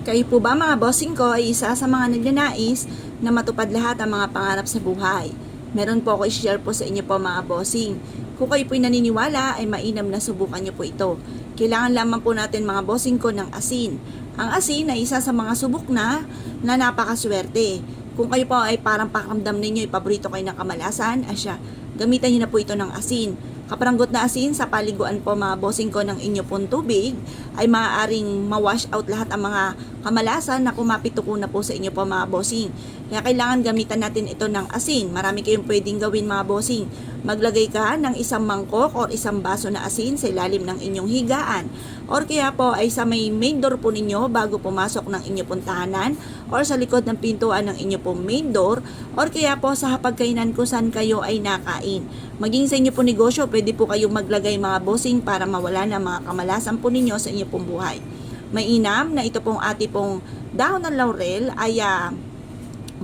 Kayo po ba mga bossing ko ay isa sa mga nagnanais na matupad lahat ang mga pangarap sa buhay? Meron po ako i-share po sa inyo po mga bossing. Kung kayo po'y naniniwala ay mainam na subukan niyo po ito. Kailangan lamang po natin mga bossing ko ng asin. Ang asin ay isa sa mga subok na napakaswerte. Kung kayo po ay parang pakiramdam ninyo, paborito kayo ng kamalasan, asya, gamitan niyo na po ito ng asin. Kaparanggot na asin sa paliguan po mga bossing ko ng inyo pong tubig ay maaaring ma-wash out lahat ang mga kamalasan na kumapituko na po sa inyo po mga bossing. Kaya kailangan gamitan natin ito ng asin. Marami kayong pwedeng gawin mga bossing. Maglagay ka ng isang mangkok o isang baso na asin sa ilalim ng inyong higaan. Or kaya po ay sa may main door po ninyo bago pumasok ng inyo pong tahanan or sa likod ng pintuan ng inyo pong main door or kaya po sa hapagkainan kung saan kayo ay nakain. Maging sa inyo pong negosyo, pwede po kayong maglagay mga bossing para mawala na mga kamalasan po ninyo sa inyo pong buhay. Mainam na ito pong ati pong dahon ng laurel ay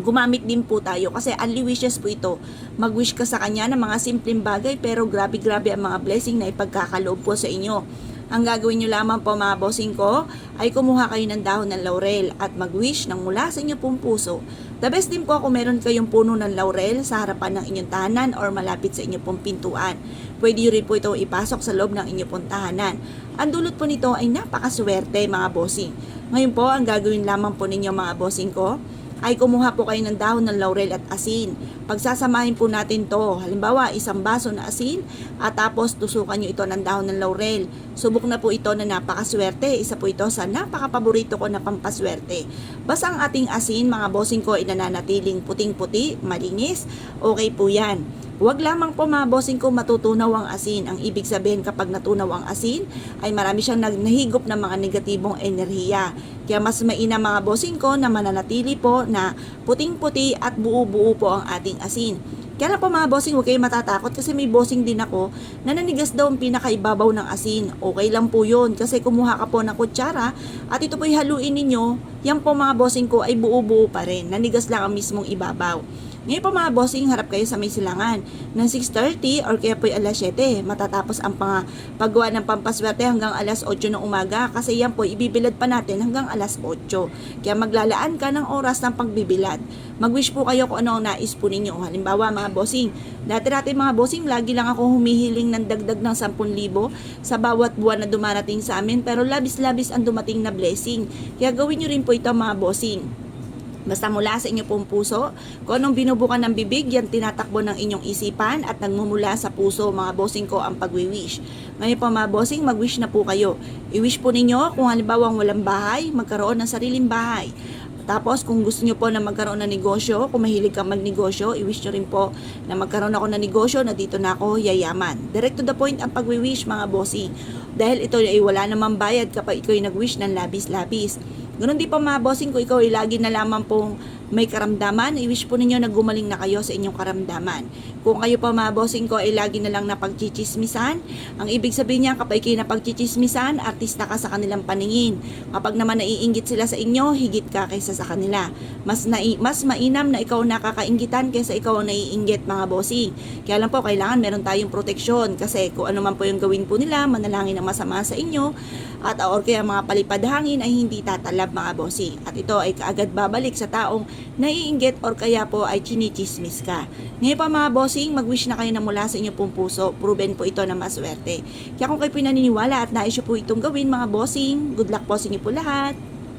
gumamit din po tayo kasi only wishes po ito. Mag-wish ka sa kanya ng mga simpleng bagay pero grabe-grabe ang mga blessing na ipagkakaloob po sa inyo. Ang gagawin nyo lamang po mga bossing ko ay kumuha kayo ng dahon ng laurel at mag-wish ng mula sa inyo pong puso. The best din po kung meron kayong puno ng laurel sa harapan ng inyong tahanan or malapit sa inyong pong pintuan. Pwede nyo rin po ito ipasok sa loob ng inyong pong tahanan. Ang dulot po nito ay napakaswerte mga bossing. Ngayon po ang gagawin lamang po ninyo mga bossing ko ay kumuha po kayo ng dahon ng laurel at asin. Pagsasamahin po natin to, halimbawa isang baso na asin at tapos tusukan nyo ito ng dahon ng laurel. Subok na po ito na napakaswerte. Isa po ito sa napakapaborito ko na pampaswerte. Basta ang ating asin mga bossing ko ay nananatiling puting-puti, malinis, okay po yan. Huwag lamang po mga bossing ko matutunaw ang asin. Ang ibig sabihin kapag natunaw ang asin ay marami siyang nahigop ng mga negatibong enerhiya. Kaya mas mainam mga bossing ko na mananatili po na puting-puti at buo-buo po ang ating asin. Kaya na po mga bossing, huwag kayo matatakot kasi may bossing din ako na nanigas daw ang pinakaibabaw ng asin. Okay lang po yun kasi kumuha ka po ng kutsara at ito po'y haluin ninyo. Yan po mga bossing ko ay buo-buo pa rin. Nanigas lang ang mismong ibabaw. Ngayon po mga bossing, harap kayo sa may silangan ng 6:30 or kaya po alas 7. Matatapos ang paggawa ng pampaswerte hanggang alas 8 ng umaga kasi yan po ibibilad pa natin hanggang alas 8. Kaya maglalaan ka ng oras ng pagbibilad. Mag-wish po kayo kung ano ang nais po ninyo. Halimbawa mga bossing, dati mga bossing, lagi lang ako humihiling ng dagdag ng 10,000 sa bawat buwan na dumarating sa amin pero labis-labis ang dumating na blessing. Kaya gawin nyo rin po ito mga bossing. Basta mula sa inyo pong puso, kung anong binubukan ng bibig, yan tinatakbo ng inyong isipan at nagmumula sa puso mga bossing ko ang pagwi-wish. Ngayon po mga bossing, mag-wish na po kayo. I-wish po ninyo kung halimbawa walang bahay, magkaroon ng sariling bahay. Tapos kung gusto nyo po na magkaroon ng negosyo, kung mahilig kang magnegosyo, i-wish nyo rin po na magkaroon ako ng negosyo na dito na ako yayaman. Direct to the point ang pagwi-wish mga bossing. Dahil ito ay wala namang bayad kapag ikaw ay nag-wish ng labis-labis. Ganun din pa mga bossing ko, ikaw ay lagi na lamang pong may karamdaman, i-wish po ninyo na gumaling na kayo sa inyong karamdaman. Kung kayo pa mga bossing ko ay lagi na lang napagchichismisan, ang ibig sabihin niya kapag kayo napagchichismisan, artista ka sa kanilang paningin. Kapag naman naiinggit sila sa inyo, higit ka kaysa sa kanila. Mas mainam na ikaw nakakainggitan kaysa ikaw ang naiinggit mga bossing. Kaya lang po, kailangan meron tayong proteksyon kasi kung ano man po yung gawin po nila, manalangin ang masama sa inyo at or kaya mga palipad hangin ay hindi tatalab mga bossing. At ito ay kaagad babalik sa taong naiinggit or kaya po ay chinichismis ka. Ngayon pa mga bossing, mag-wish na kayo na mula sa inyo pong puso. Proven po ito na maswerte. Kaya kung kayo pinaniniwala at nais nyo po itong gawin mga bossing, good luck po sa inyo po lahat.